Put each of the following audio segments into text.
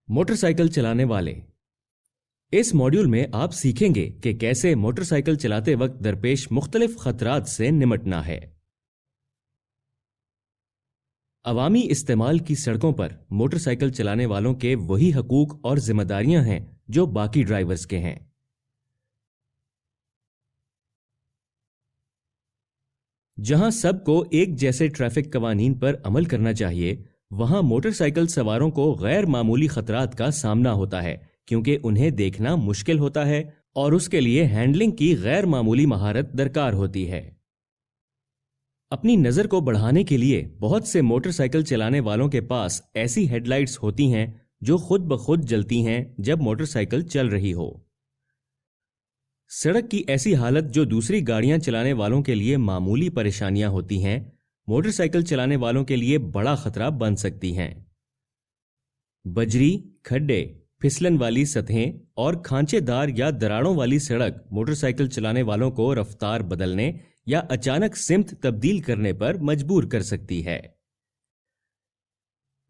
Motorcycle चलाने वाले। इस मॉड्यूल में आप सीखेंगे कि कैसे मोटरसाइकिल चलाते वक्त दरपेश मुख्तलिफ खतरात से निमटना है। अवामी इस्तेमाल की सड़कों पर मोटरसाइकिल चलाने वालों के वही हकूक और जिम्मेदारियां हैं जो बाकी ड्राइवर्स के हैं। जहां सबको एक जैसे ट्रैफिक कवानीन पर अमल करना चाहिए, वहां मोटरसाइकिल सवारों को गैर मामूली खतरात का सामना होता है, क्योंकि उन्हें देखना मुश्किल होता है और उसके लिए हैंडलिंग की गैर मामूली महारत दरकार होती है। अपनी नजर को बढ़ाने के लिए बहुत से मोटरसाइकिल चलाने वालों के पास ऐसी हेडलाइट्स होती हैं जो खुद ब खुद जलती हैं जब मोटरसाइकिल चल रही हो। सड़क की ऐसी हालत जो दूसरी गाड़ियां चलाने वालों के लिए मामूली परेशानियां होती हैं, मोटरसाइकिल चलाने वालों के लिए बड़ा खतरा बन सकती हैं। बजरी, खड्डे, फिसलन वाली सतहें और खांचेदार या दरारों वाली सड़क मोटरसाइकिल चलाने वालों को रफ्तार बदलने या अचानक सिमत तब्दील करने पर मजबूर कर सकती है।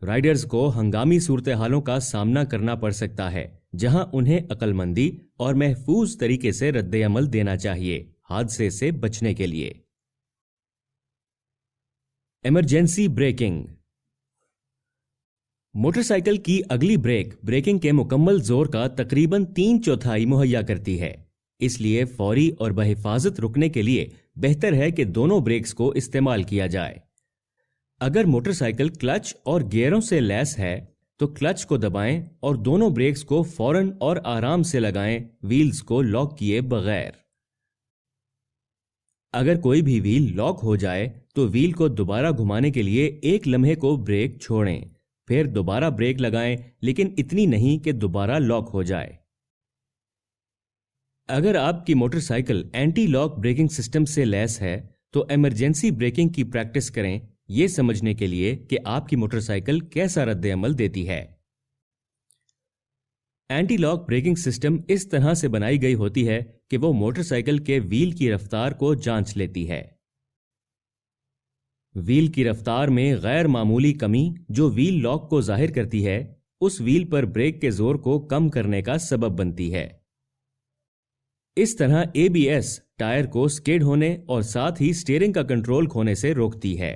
राइडर्स को हंगामी सूरत हालों का सामना करना पड़ सकता है, जहां उन्हें अक्लमंदी और महफूज तरीके से रद्द-ए-अमल देना चाहिए हादसे से बचने के लिए। Emergency breaking. मोटरसाइकिल की अगली ब्रेक ब्रेकिंग के मुकम्मल जोर का तकरीबन 3/4 मुहैया करती है, इसलिए फौरी और बहिफाजत रुकने के लिए बेहतर है कि दोनों ब्रेक्स को इस्तेमाल किया जाए। अगर मोटरसाइकिल क्लच और गियरों से लैस है तो क्लच को दबाएं और दोनों ब्रेक्स को फौरन और आराम से लगाएं, व्हील्स को लॉक किए बगैर। अगर कोई भी व्हील लॉक हो जाए तो व्हील को दोबारा घुमाने के लिए एक लम्हे को ब्रेक छोड़ें, फिर दोबारा ब्रेक लगाएं, लेकिन इतनी नहीं कि दोबारा लॉक हो जाए। अगर आपकी motorcycle anti lock braking system से लैस है तो इमरजेंसी ब्रेकिंग की प्रैक्टिस करें, यह समझने के लिए कि आपकी मोटरसाइकिल कैसा रद्द-ए-अमल देती है। एंटी लॉक ब्रेकिंग सिस्टम इस तरह से बनाई गई होती है कि वो मोटरसाइकिल के व्हील की रफ्तार को जांच लेती है। व्हील की रफ्तार में गैर मामूली कमी जो व्हील लॉक को जाहिर करती है, उस व्हील पर ब्रेक के जोर को कम करने का सबब बनती है। इस तरह एबीएस टायर को स्किड होने और साथ ही स्टीयरिंग का कंट्रोल खोने से रोकती है।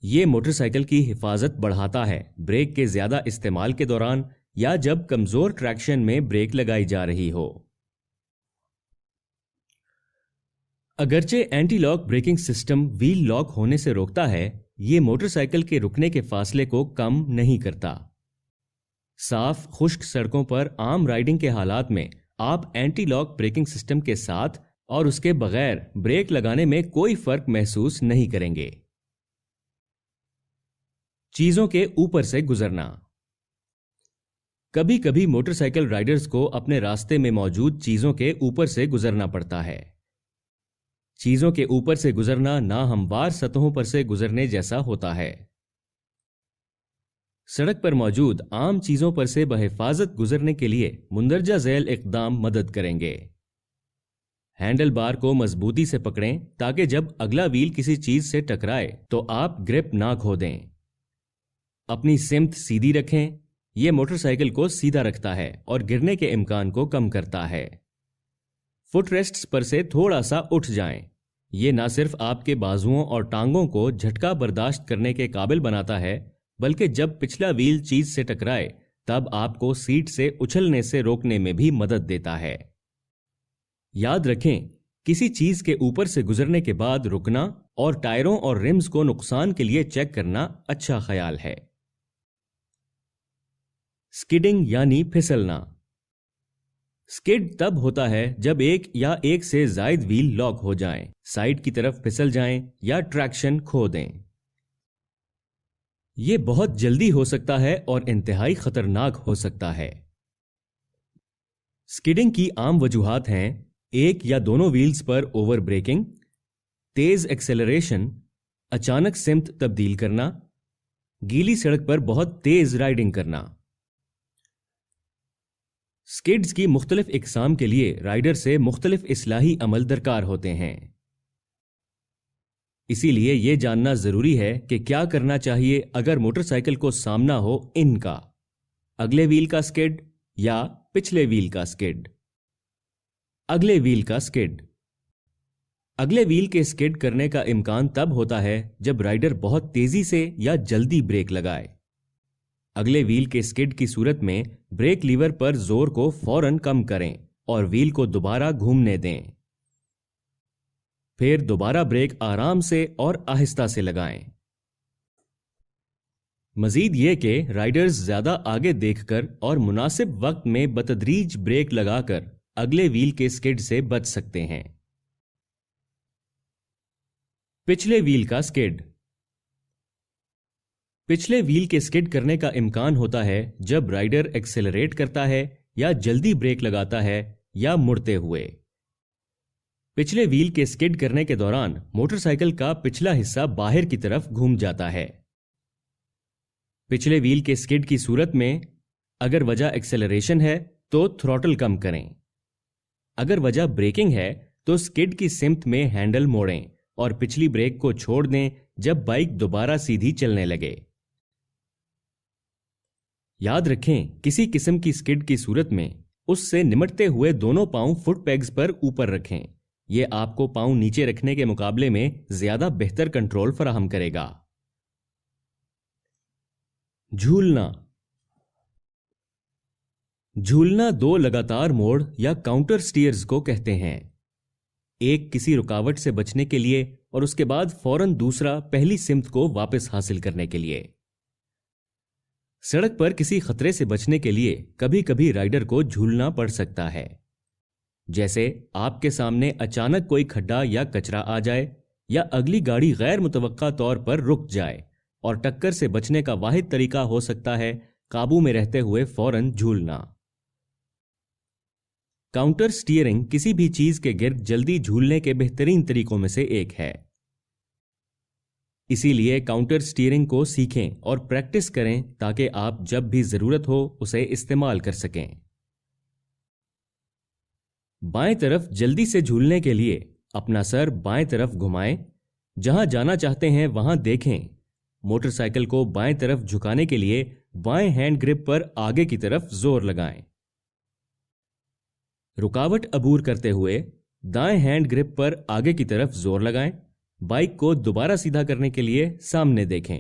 यह मोटरसाइकिल की हिफाजत बढ़ाता है ब्रेक के ज्यादा इस्तेमाल के दौरान या जब कमजोर ट्रैक्शन में ब्रेक लगाई जा रही हो। अगरचे anti lock braking system wheel lock होने से रोकता है, यह मोटरसाइकिल के रुकने के फासले को कम नहीं करता। साफ खुश्क सड़कों पर आम राइडिंग के हालात में आप एंटी लॉक ब्रेकिंग सिस्टम के साथ और उसके बगैर ब्रेक लगाने में कोई फर्क महसूस नहीं करेंगे। चीजों के ऊपर से गुजरना। कभी कभी मोटरसाइकिल राइडर्स को अपने रास्ते में मौजूद चीजों के ऊपर से गुजरना पड़ता है। चीजों के ऊपर से गुजरना नाहमवार सतहों पर से गुजरने जैसा होता है। सड़क पर मौजूद आम चीजों पर से बहिफाजत गुजरने के लिए मुंदरजा झैल इक़दाम मदद करेंगे। हैंडल बार को मजबूती से पकड़ें ताकि जब अगला व्हील किसी चीज से टकराए तो आप ग्रिप ना खो दें। अपनी सिमत सीधी रखें, यह मोटरसाइकिल को सीधा रखता है और गिरने के इम्कान को कम करता है। फुट रेस्ट्स पर से थोड़ा सा उठ जाएं। यह ना सिर्फ आपके बाजुओं और टांगों को झटका बर्दाश्त करने के काबिल बनाता है, बल्कि जब पिछला व्हील चीज से टकराए तब आपको सीट से उछलने से रोकने में भी मदद देता है। याद रखें, किसी चीज के ऊपर से गुजरने के बाद रुकना और टायरों और रिम्स को नुकसान के लिए चेक करना अच्छा ख्याल है। स्किडिंग यानी फिसलना। स्किड तब होता है जब एक या एक से जायद व्हील लॉक हो जाएं, साइड की तरफ फिसल जाएं या ट्रैक्शन खो दें। यह बहुत जल्दी हो सकता है और इंतहाई खतरनाक हो सकता है। स्किडिंग की आम वजूहात हैं एक या दोनों व्हील्स पर ओवर ब्रेकिंग, तेज एक्सेलरेशन, अचानक सिमत तब्दील करना, गीली सड़क पर बहुत तेज राइडिंग करना। स्किड्स की मुख्तलिफ इकसाम के लिए राइडर से मुख्तलिफ इस्लाही अमल दरकार होते हैं। इसी लिए ये जानना जरूरी है कि क्या करना चाहिए अगर मोटरसाइकिल को सामना हो इनका, अगले व्हील का स्किड या पिछले व्हील का स्किड। अगले व्हील का स्किड। अगले व्हील के स्किड करने का इम्कान तब होता है जब राइडर बहुत तेजी से या जल्दी ब्रेक लगाए। अगले व्हील के स्किड की सूरत में ब्रेक लीवर पर जोर को फौरन कम करें और व्हील को दोबारा घूमने दें। फिर दोबारा ब्रेक आराम से और आहिस्ता से लगाएं। मजीद ये कि राइडर्स ज्यादा आगे देखकर और मुनासिब वक्त में बतदरीज ब्रेक लगाकर अगले व्हील के स्किड से बच सकते हैं। पिछले व्हील का स्किड। पिछले व्हील के स्किड करने का इम्कान होता है जब राइडर एक्सेलरेट करता है या जल्दी ब्रेक लगाता है या मुड़ते हुए। पिछले व्हील के स्किड करने के दौरान मोटरसाइकिल का पिछला हिस्सा बाहर की तरफ घूम जाता है। पिछले व्हील के स्किड की सूरत में अगर वजह एक्सेलरेशन है तो थ्रॉटल कम करें। अगर वजह ब्रेकिंग है तो स्किड की सिमत में हैंडल मोड़ें और पिछली ब्रेक को छोड़ दें जब बाइक दोबारा सीधी चलने लगे। याद रखें, किसी किस्म की स्किड की सूरत में उससे निमटते हुए दोनों पांव फुट पेग्स पर ऊपर रखें। यह आपको पांव नीचे रखने के मुकाबले में ज्यादा बेहतर कंट्रोल फराहम करेगा। झूलना। झूलना दो लगातार मोड़ या काउंटर स्टीयर्स को कहते हैं। एक किसी रुकावट से बचने के लिए और उसके बाद फौरन दूसरा पहली सिमत को वापस हासिल करने के लिए। सड़क पर किसी खतरे से बचने के लिए कभी कभी राइडर को झूलना पड़ सकता है, जैसे आपके सामने अचानक कोई खड्डा या कचरा आ जाए या अगली गाड़ी गैर मुतवक्का तौर पर रुक जाए और टक्कर से बचने का वाहिद तरीका हो सकता है काबू में रहते हुए फौरन झूलना। काउंटर स्टीयरिंग किसी भी चीज के गिर्द जल्दी झूलने के बेहतरीन तरीकों में से एक है। इसीलिए काउंटर स्टीयरिंग को सीखें और प्रैक्टिस करें ताकि आप जब भी जरूरत हो उसे इस्तेमाल कर सकें। बाएं तरफ जल्दी से झूलने के लिए अपना सर बाएं तरफ घुमाएं, जहां जाना चाहते हैं वहां देखें। मोटरसाइकिल को बाएं तरफ झुकाने के लिए बाएं हैंड ग्रिप पर आगे की तरफ जोर लगाएं। रुकावट अबूर करते हुए दाएं हैंड ग्रिप पर आगे की तरफ जोर लगाएं। बाइक को दोबारा सीधा करने के लिए सामने देखें।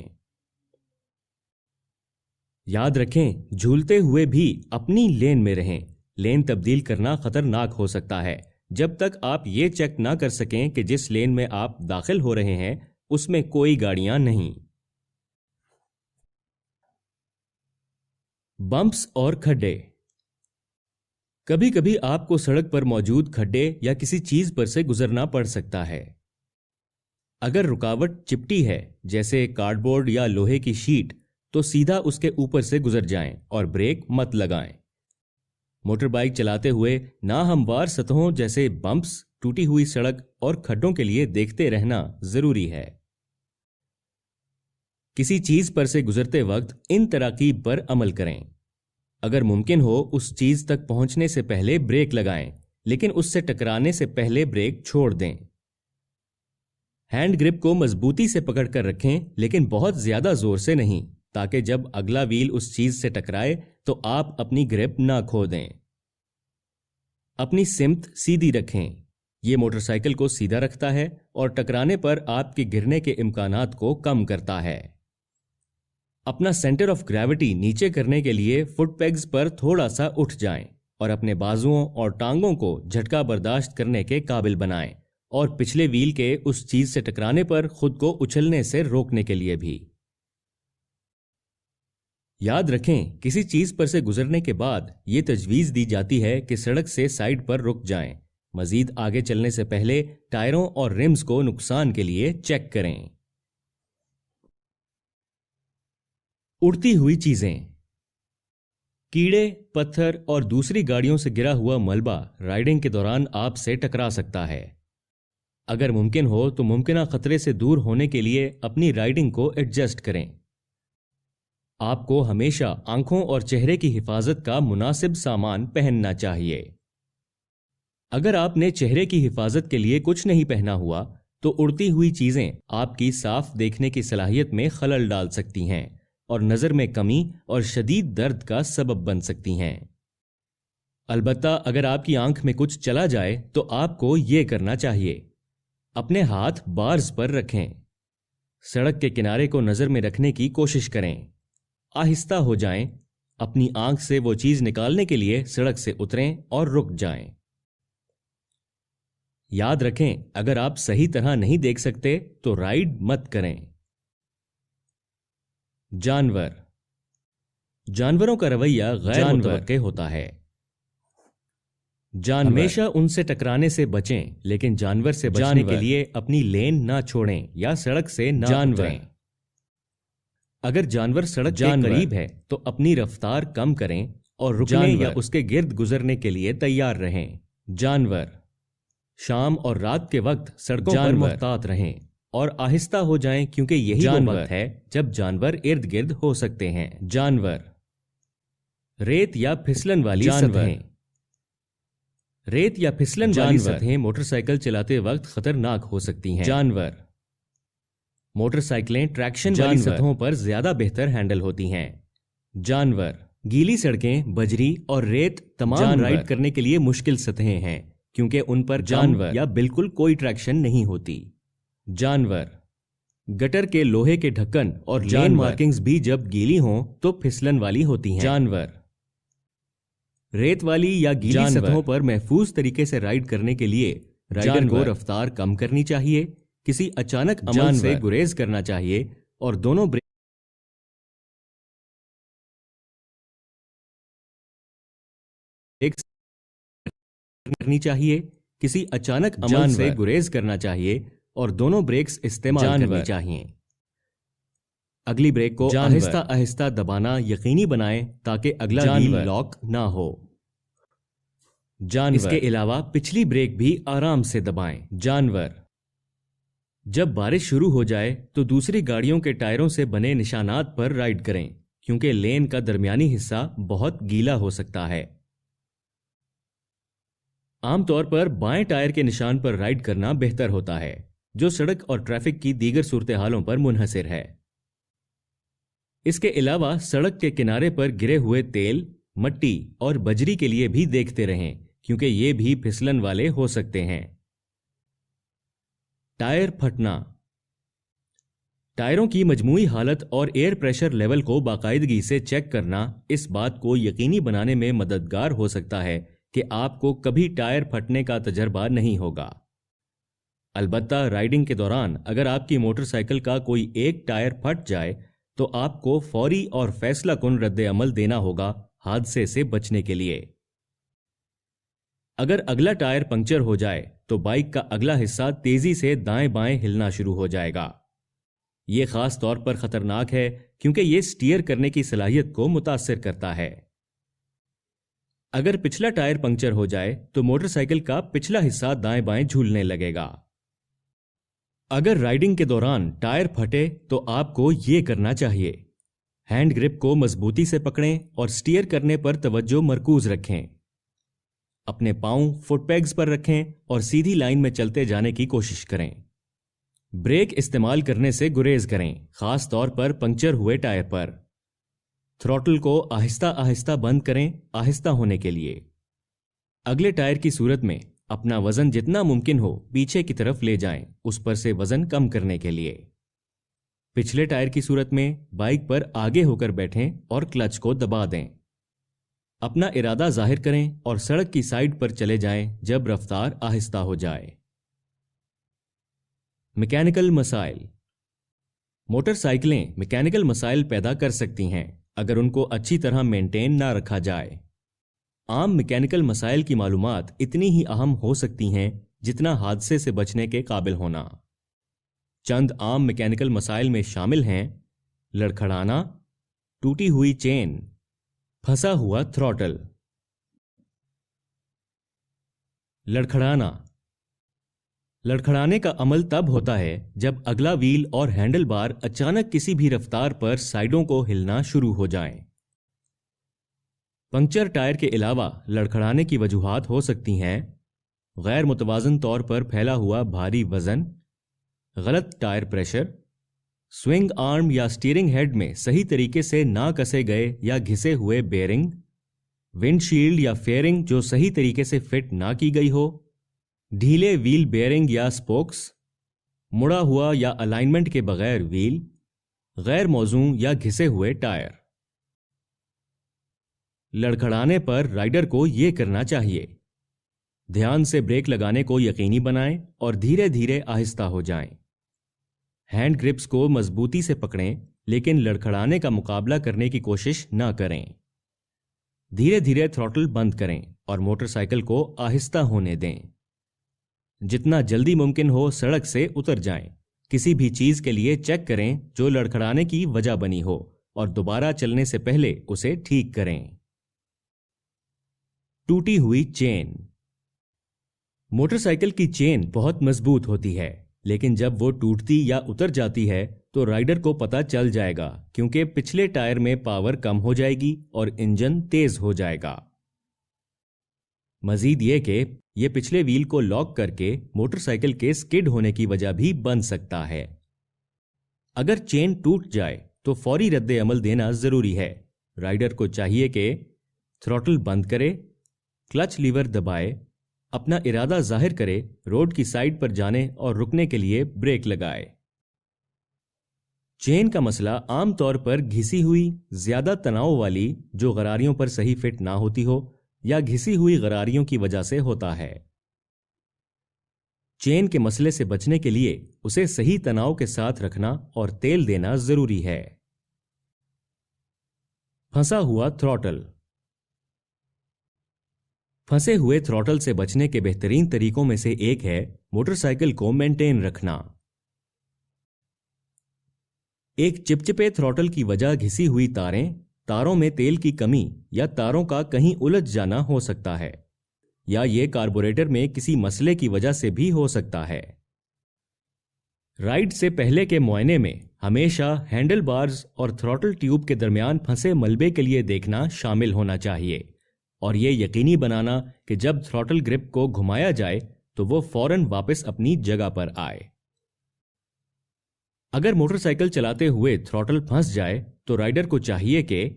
याद रखें, झूलते हुए भी अपनी लेन में रहें। लेन तब्दील करना खतरनाक हो सकता है जब तक आप ये चेक ना कर सकें कि जिस लेन में आप दाखिल हो रहे हैं उसमें कोई गाड़ियां नहीं। बम्प्स और खड्डे। कभी कभी आपको सड़क पर मौजूद खड्डे या किसी चीज पर से गुजरना पड़ सकता है। अगर रुकावट चिपटी है, जैसे कार्डबोर्ड या लोहे की शीट, तो सीधा उसके ऊपर से गुजर जाएं और ब्रेक मत लगाएं। मोटर बाइक चलाते हुए नाहमवार सतहों जैसे बम्प्स, टूटी हुई सड़क और खड्डों के लिए देखते रहना जरूरी है। किसी चीज पर से गुजरते वक्त इन तराकीब पर अमल करें। अगर मुमकिन हो उस चीज तक पहुंचने से पहले ब्रेक लगाएं, लेकिन उससे टकराने से पहले ब्रेक छोड़ दें। हैंड ग्रिप को मजबूती से पकड़कर रखें, लेकिन बहुत ज्यादा जोर से नहीं, ताकि जब अगला व्हील उस चीज से टकराए तो आप अपनी ग्रिप ना खो दें। अपनी सिमत सीधी रखें। यह मोटरसाइकिल को सीधा रखता है और टकराने पर आपके गिरने के इम्कानात को कम करता है। अपना सेंटर ऑफ ग्रेविटी नीचे करने के लिए फुट पेग्स पर थोड़ा सा उठ जाएं और अपने बाजुओं और टांगों को झटका बर्दाश्त करने के काबिल बनाएं, और पिछले व्हील के उस चीज से टकराने पर खुद को उछलने से रोकने के लिए भी। याद रखें, किसी चीज पर से गुजरने के बाद यह तजवीज दी जाती है कि सड़क से साइड पर रुक जाएं। मजीद आगे चलने से पहले टायरों और रिम्स को नुकसान के लिए चेक करें। उड़ती हुई चीजें। कीड़े, पत्थर और दूसरी गाड़ियों से गिरा हुआ मलबा राइडिंग के दौरान आपसे टकरा सकता है। अगर मुमकिन हो तो मुमकिना खतरे से दूर होने के लिए अपनी राइडिंग को एडजस्ट करें। आपको हमेशा आंखों और चेहरे की हिफाजत का मुनासिब सामान पहनना चाहिए। अगर आपने चेहरे की हिफाजत के लिए कुछ नहीं पहना हुआ تو اڑتی ہوئی چیزیں آپ کی صاف دیکھنے کی صلاحیت میں خلل ڈال سکتی ہیں اور نظر میں کمی اور شدید درد کا سبب بن سکتی ہیں۔ البتہ اگر آپ کی آنکھ میں کچھ چلا جائے تو آپ کو یہ کرنا چاہیے، اپنے ہاتھ بارز پر رکھیں، سڑک کے کنارے کو نظر میں رکھنے کی کوشش کریں، آہستہ ہو جائیں، اپنی آنکھ سے وہ چیز نکالنے کے لیے سڑک سے اتریں اور رک جائیں۔ یاد رکھیں، اگر آپ صحیح طرح نہیں دیکھ سکتے تو رائڈ مت کریں۔ جانوروں کا رویہ غیر متوقع ہوتا ہے۔ ہمیشہ ان سے ٹکرانے سے بچیں، لیکن جانور سے بچنے کے لیے اپنی لین نہ چھوڑیں یا سڑک سے نہ اتریں۔ اگر جانور سڑک کے قریب ہے تو اپنی رفتار کم کریں اور رکنے یا اس کے گرد گزرنے کے لیے تیار رہیں۔ شام اور رات کے وقت سڑکوں پر محتاط رہیں اور آہستہ ہو جائیں، کیونکہ یہی وہ وقت ہے جب جانور ارد گرد ہو سکتے ہیں۔ ریت یا پھسلن والی سطحیں۔ ریت یا پھسلن والی سطحیں موٹر سائیکل چلاتے وقت خطرناک ہو سکتی ہیں۔ موٹر سائیکلیں ٹریکشن والی سطحوں پر زیادہ بہتر ہینڈل ہوتی ہیں۔ گیلی سڑکیں، بجری اور ریت تمام رائڈ کرنے کے لیے مشکل سطحیں ہیں، کیونکہ ان پر جانور یا بالکل کوئی ٹریکشن نہیں ہوتی۔ گٹر کے لوہے کے ڈھکن اور لین مارکنگز بھی جب گیلی ہوں تو پھسلن والی ہوتی ہیں۔ ریت والی یا گیلی سطحوں پر محفوظ طریقے سے رائڈ کرنے کے لیے رائڈر کو رفتار کم کرنی چاہیے، کسی اچانک عمل سے گریز کرنا چاہیے اور دونوں بریکس استعمال کرنی چاہیے۔ اگلی بریک کو آہستہ آہستہ دبانا یقینی بنائیں تاکہ اگلا وہیل لاک نہ ہو۔ اس کے علاوہ پچھلی بریک بھی آرام سے دبائیں۔ جب بارش شروع ہو جائے تو دوسری گاڑیوں کے ٹائروں سے بنے نشانات پر رائڈ کریں، کیونکہ لین کا درمیانی حصہ بہت گیلا ہو سکتا ہے۔ عام طور پر بائیں ٹائر کے نشان پر رائڈ کرنا بہتر ہوتا ہے، جو سڑک اور ٹریفک کی دیگر صورتحالوں پر منحصر ہے۔ اس کے علاوہ سڑک کے کنارے پر گرے ہوئے تیل، مٹی اور بجری کے لیے بھی دیکھتے رہیں، کیونکہ یہ بھی پھسلن والے ہو سکتے ہیں۔ ٹائر پھٹنا۔ ٹائروں کی مجموعی حالت اور ایئر پریشر لیول کو باقاعدگی سے چیک کرنا اس بات کو یقینی بنانے میں مددگار ہو سکتا ہے کہ آپ کو کبھی ٹائر پھٹنے کا تجربہ نہیں ہوگا۔ البتہ رائڈنگ کے دوران اگر آپ کی موٹر سائیکل کا کوئی ایک ٹائر پھٹ جائے تو آپ کو فوری اور فیصلہ کن رد عمل دینا ہوگا حادثے سے بچنے کے لیے۔ اگر اگلا ٹائر پنکچر ہو جائے تو بائک کا اگلا حصہ تیزی سے دائیں بائیں ہلنا شروع ہو جائے گا۔ یہ خاص طور پر خطرناک ہے کیونکہ یہ سٹیئر کرنے کی صلاحیت کو متاثر کرتا ہے۔ اگر پچھلا ٹائر پنکچر ہو جائے تو موٹر سائیکل کا پچھلا حصہ دائیں بائیں جھولنے لگے گا۔ اگر رائڈنگ کے دوران ٹائر پھٹے تو آپ کو یہ کرنا چاہیے: ہینڈ گرپ کو مضبوطی سے پکڑیں اور سٹیئر کرنے پر توجہ مرکوز رکھیں۔ اپنے پاؤں فٹ پیگز پر رکھیں اور سیدھی لائن میں چلتے جانے کی کوشش کریں۔ بریک استعمال کرنے سے گریز کریں، خاص طور پر پنکچر ہوئے ٹائر پر۔ تھروٹل کو آہستہ آہستہ بند کریں آہستہ ہونے کے لیے۔ اگلے ٹائر کی صورت میں اپنا وزن جتنا ممکن ہو پیچھے کی طرف لے جائیں، اس پر سے وزن کم کرنے کے لیے۔ پچھلے ٹائر کی صورت میں بائک پر آگے ہو کر بیٹھیں اور کلچ کو دبا دیں۔ اپنا ارادہ ظاہر کریں اور سڑک کی سائیڈ پر چلے جائیں جب رفتار آہستہ ہو جائے۔ میکینیکل مسائل۔ موٹر سائیکلیں میکینیکل مسائل پیدا کر سکتی ہیں اگر ان کو اچھی طرح مینٹین نہ رکھا جائے۔ عام میکینیکل مسائل کی معلومات اتنی ہی اہم ہو سکتی ہیں جتنا حادثے سے بچنے کے قابل ہونا۔ چند عام میکینیکل مسائل میں شامل ہیں: لڑکھڑانا، ٹوٹی ہوئی چین، پھنسا ہوا تھروٹل۔ لڑکھڑانے کا عمل تب ہوتا ہے جب اگلا وہیل اور ہینڈل بار اچانک کسی بھی رفتار پر سائیڈوں کو ہلنا شروع ہو جائیں۔ پنکچر ٹائر کے علاوہ لڑکھڑانے کی وجوہات ہو سکتی ہیں: غیر متوازن طور پر پھیلا ہوا بھاری وزن، غلط ٹائر پریشر، سوئنگ آرم یا سٹیئرنگ ہیڈ میں صحیح طریقے سے نہ کسے گئے یا گھسے ہوئے بیئرنگ، ونڈ شیلڈ یا فیئرنگ جو صحیح طریقے سے فٹ نہ کی گئی ہو، ڈھیلے ویل بیئرنگ یا سپوکس، مڑا ہوا یا الائنمنٹ کے بغیر ویل، غیر موزوں یا گھسے ہوئے ٹائر۔ لڑکھڑانے پر رائڈر کو یہ کرنا چاہیے: دھیان سے بریک لگانے کو یقینی بنائیں اور دھیرے دھیرے آہستہ ہو جائیں۔ ہینڈ گرپس کو مضبوطی سے پکڑیں لیکن لڑکھڑانے کا مقابلہ کرنے کی کوشش نہ کریں۔ دھیرے دھیرے تھروٹل بند کریں اور موٹر سائیکل کو آہستہ ہونے دیں۔ جتنا جلدی ممکن ہو سڑک سے اتر جائیں۔ کسی بھی چیز کے لیے چیک کریں جو لڑکھڑانے کی وجہ بنی ہو اور دوبارہ چلنے سے پہلے اسے ٹھیک کریں۔ ٹوٹی ہوئی چین۔ موٹر سائیکل کی چین بہت مضبوط ہوتی ہے، لیکن جب وہ ٹوٹتی یا اتر جاتی ہے تو رائڈر کو پتہ چل جائے گا، کیونکہ پچھلے ٹائر میں پاور کم ہو جائے گی اور انجن تیز ہو جائے گا۔ مزید یہ کہ یہ پچھلے ویل کو لاک کر کے موٹر سائیکل کے سکڈ ہونے کی وجہ بھی بن سکتا ہے۔ اگر چین ٹوٹ جائے تو فوری رد عمل دینا ضروری ہے۔ رائڈر کو چاہیے کہ تھروٹل بند کرے، کلچ لیور دبائے، اپنا ارادہ ظاہر کرے، روڈ کی سائڈ پر جانے اور رکنے کے لیے بریک لگائے۔ چین کا مسئلہ عام طور پر گھسی ہوئی، زیادہ تناؤ والی جو غراریوں پر صحیح فٹ نہ ہوتی ہو یا گھسی ہوئی غراریوں کی وجہ سے ہوتا ہے۔ چین کے مسئلے سے بچنے کے لیے اسے صحیح تناؤ کے ساتھ رکھنا اور تیل دینا ضروری ہے۔ پھنسا ہوا تھروٹل۔ پھنسے ہوئے تھروٹل سے بچنے کے بہترین طریقوں میں سے ایک ہے موٹر سائیکل کو مینٹین رکھنا۔ ایک چپچپے تھروٹل کی وجہ گھسی ہوئی تاریں، تاروں میں تیل کی کمی یا تاروں کا کہیں الجھ جانا ہو سکتا ہے، یا یہ کاربوریٹر میں کسی مسئلے کی وجہ سے بھی ہو سکتا ہے۔ رائڈ سے پہلے کے معائنے میں ہمیشہ ہینڈل بارز اور تھروٹل ٹیوب کے درمیان پھنسے ملبے کے لیے دیکھنا شامل ہونا چاہیے، اور یہ یقینی بنانا کہ جب تھروٹل گرپ کو گھمایا جائے تو وہ فوراً واپس اپنی جگہ پر آئے۔ اگر موٹر سائیکل چلاتے ہوئے تھروٹل پھنس جائے تو رائڈر کو چاہیے کہ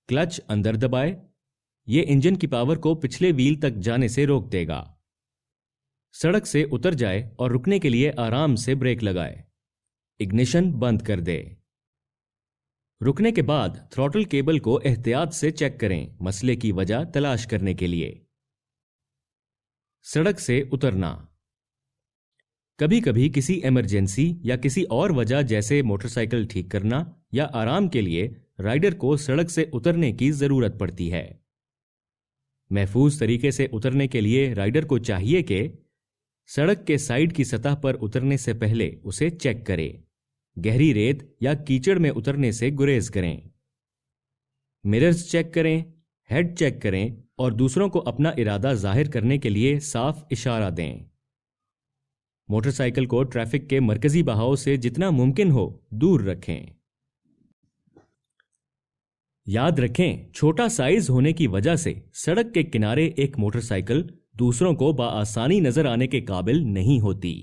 کلچ اندر دبائے۔ یہ انجن کی پاور کو پچھلے ویل تک جانے سے روک دے گا۔ سڑک سے اتر جائے اور رکنے کے لیے آرام سے بریک لگائے۔ اگنیشن بند کر دے۔ رکنے کے بعد تھروٹل کیبل کو احتیاط سے چیک کریں، مسئلے کی وجہ تلاش کرنے کے لیے۔ سڑک سے اترنا۔ کبھی کبھی کسی ایمرجنسی یا کسی اور وجہ جیسے موٹر سائیکل ٹھیک کرنا یا آرام کے لیے رائڈر کو سڑک سے اترنے کی ضرورت پڑتی ہے۔ محفوظ طریقے سے اترنے کے لیے رائڈر کو چاہیے کہ سڑک کے سائیڈ کی سطح پر اترنے سے پہلے اسے چیک کرے۔ گہری ریت یا کیچڑ میں اترنے سے گریز کریں۔ مررز چیک کریں، ہیڈ چیک کریں اور دوسروں کو اپنا ارادہ ظاہر کرنے کے لیے صاف اشارہ دیں۔ موٹر سائیکل کو ٹریفک کے مرکزی بہاؤ سے جتنا ممکن ہو دور رکھیں۔ یاد رکھیں، چھوٹا سائز ہونے کی وجہ سے سڑک کے کنارے ایک موٹر سائیکل دوسروں کو بآسانی نظر آنے کے قابل نہیں ہوتی۔